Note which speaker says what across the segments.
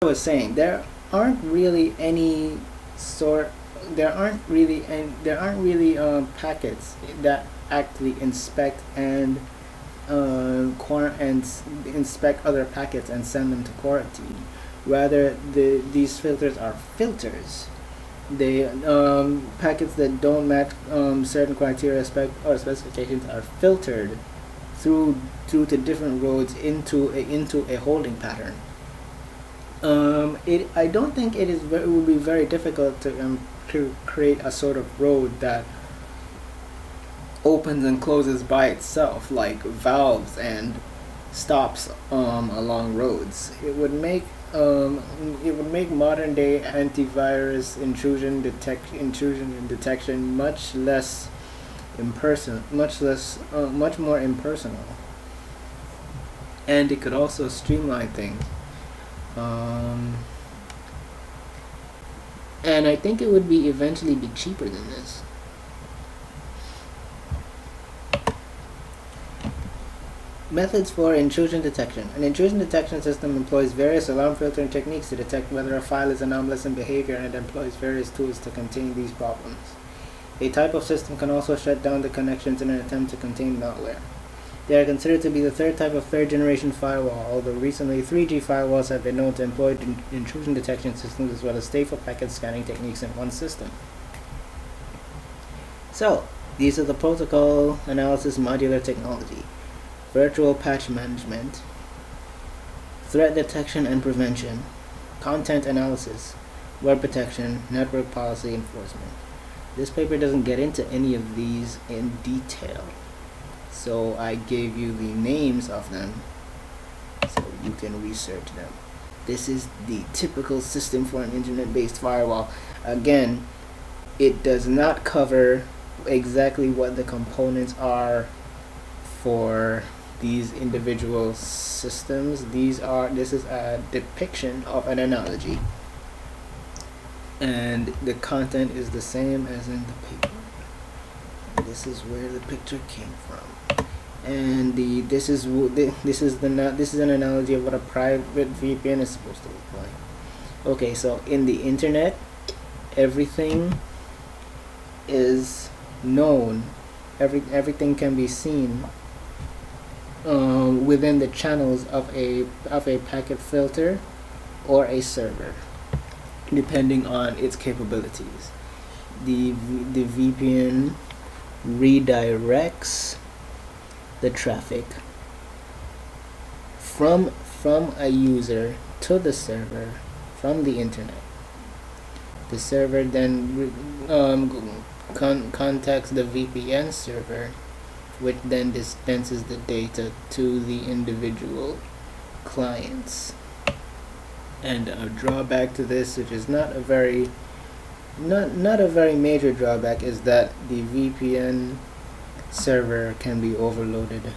Speaker 1: I was saying, aren't really any sort there aren't really packets that actually inspect and inspect other packets and send them to quarantine. Rather, these filters are filters. They packets that don't match certain criteria or specifications are filtered through to different roads into a holding pattern. I don't think it would be very difficult to create a sort of road that opens and closes by itself, like valves and stops along roads. It would make modern day antivirus intrusion and detection much less impersonal, much more impersonal, and it could also streamline things. And I think it would eventually be cheaper than this. Methods for intrusion detection. An intrusion detection system employs various alarm filtering techniques to detect whether a file is anomalous in behavior and employs various tools to contain these problems. A type of system can also shut down the connections in an attempt to contain malware. They are considered to be the third type of third-generation firewall, although recently 3G firewalls have been known to employ intrusion detection systems as well as stateful packet scanning techniques in one system. So, these are the protocol analysis modular technology, virtual patch management, threat detection and prevention, content analysis, web protection, network policy enforcement. This paper doesn't get into any of these in detail, so I gave you the names of them so you can research them. This is the typical system for an internet-based firewall. Again, it does not cover exactly what the components are for these individual systems. This is a depiction of an analogy, and the content is the same as in the paper. This is where the picture came from, and this is an analogy of what a private VPN is supposed to look like. Okay, so in the internet, everything is known. Everything can be seen within the channels of a packet filter or a server, depending on its capabilities. The VPN redirects the traffic from a user to the server from the internet. The server then contacts the VPN server, which then dispenses the data to the individual clients. And a drawback to this, which is not a very major drawback, is that the VPN server can be overloaded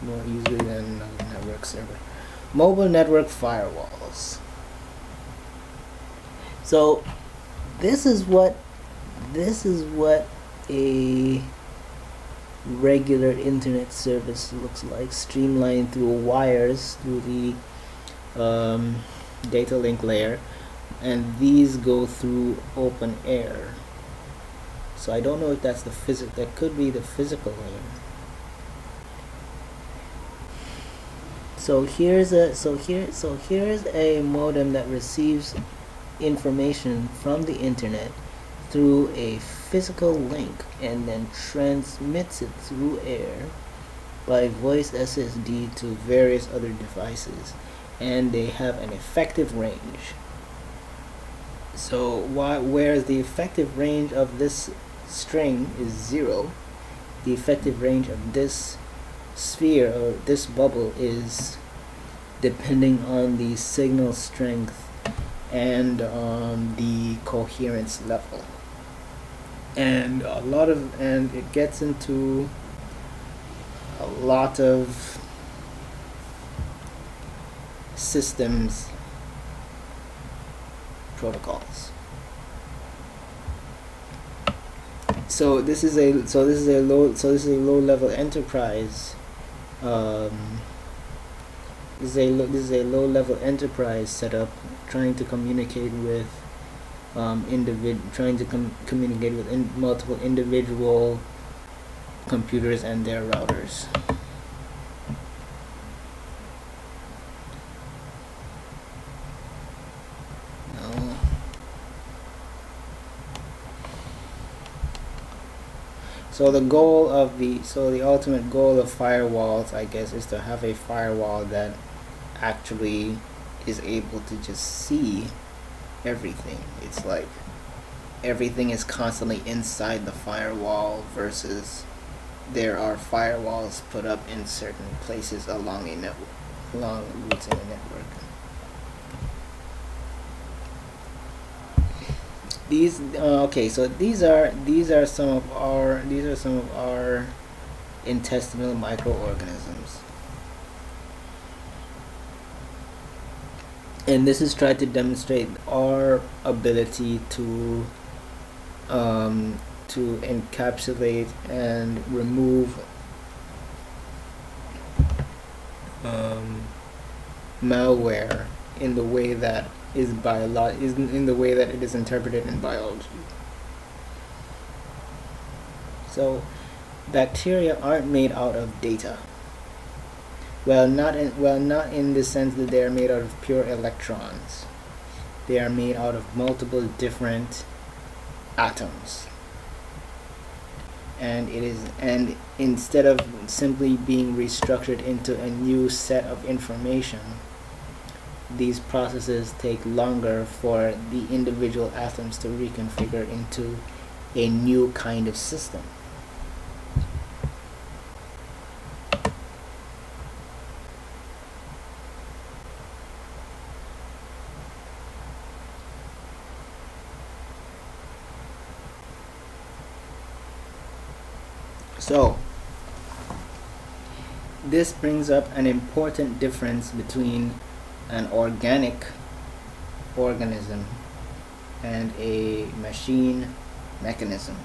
Speaker 1: more easily than another network server. Mobile network firewalls. So this is what a regular internet service looks like, streamlined through wires through the data link layer, and these go through open air. So I don't know if that's that could be the physical layer. So here's a modem that receives information from the internet through a physical link and then transmits it through air by voice SSD to various other devices, and they have an effective range. So whereas the effective range of this string is 0, the effective range of this sphere or this bubble is depending on the signal strength and the coherence level. And it gets into a lot of systems protocols. So this is a low level enterprise. This is a low level enterprise setup trying to communicate with communicate with multiple individual computers and their routers. No. So the ultimate goal of firewalls, I guess, is to have a firewall that actually is able to just see everything. It's like everything is constantly inside the firewall versus there are firewalls put up in certain places along a network, along routes in a network. These okay, so these are some of our intestinal microorganisms, and this is tried to demonstrate our ability to encapsulate and remove malware in the way that in the way that it is interpreted in biology. So bacteria aren't made out of data. Well, not in the sense that they are made out of pure electrons. They are made out of multiple different atoms. And instead of simply being restructured into a new set of information, these processes take longer for the individual atoms to reconfigure into a new kind of system. So, this brings up an important difference between an organic organism and a machine mechanism.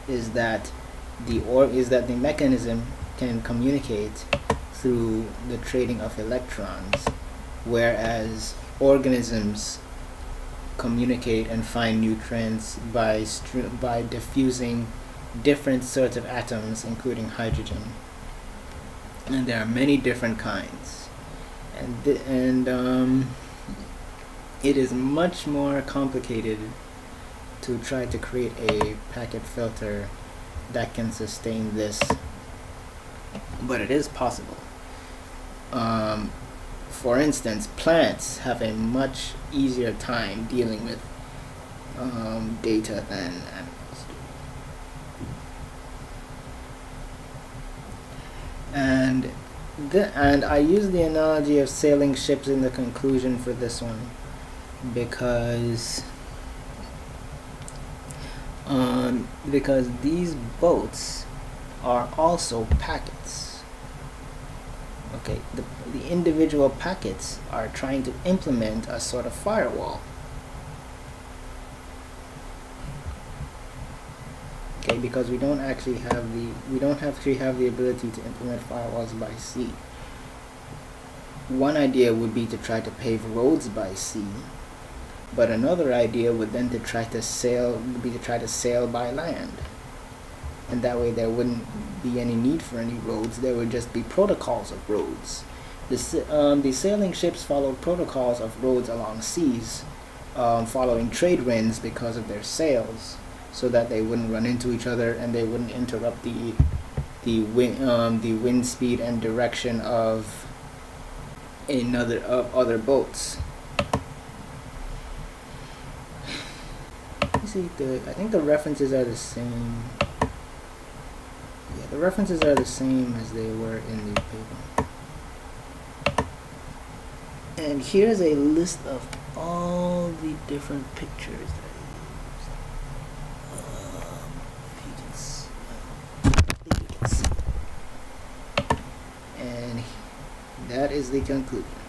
Speaker 1: Is that the mechanism can communicate through the trading of electrons, whereas organisms communicate and find nutrients by diffusing different sorts of atoms, including hydrogen, and there are many different kinds, and it is much more complicated to try to create a packet filter that can sustain this, but it is possible. For instance, plants have a much easier time dealing with data than animals do. And I use the analogy of sailing ships in the conclusion for this one because these boats are also packets. Okay, the individual packets are trying to implement a sort of firewall. Okay, because we don't actually have the ability to implement firewalls by sea. One idea would be to try to pave roads by sea, but another idea would then to try to sail by land, and that way there wouldn't be any need for any roads. There would just be protocols of roads. The sailing ships followed protocols of roads along seas, following trade winds because of their sails, so that they wouldn't run into each other and they wouldn't interrupt the wind speed and direction of other boats. You see, I think the references are the same. Yeah, the references are the same as they were in the paper. And here's a list of all the different pictures that that is the conclusion.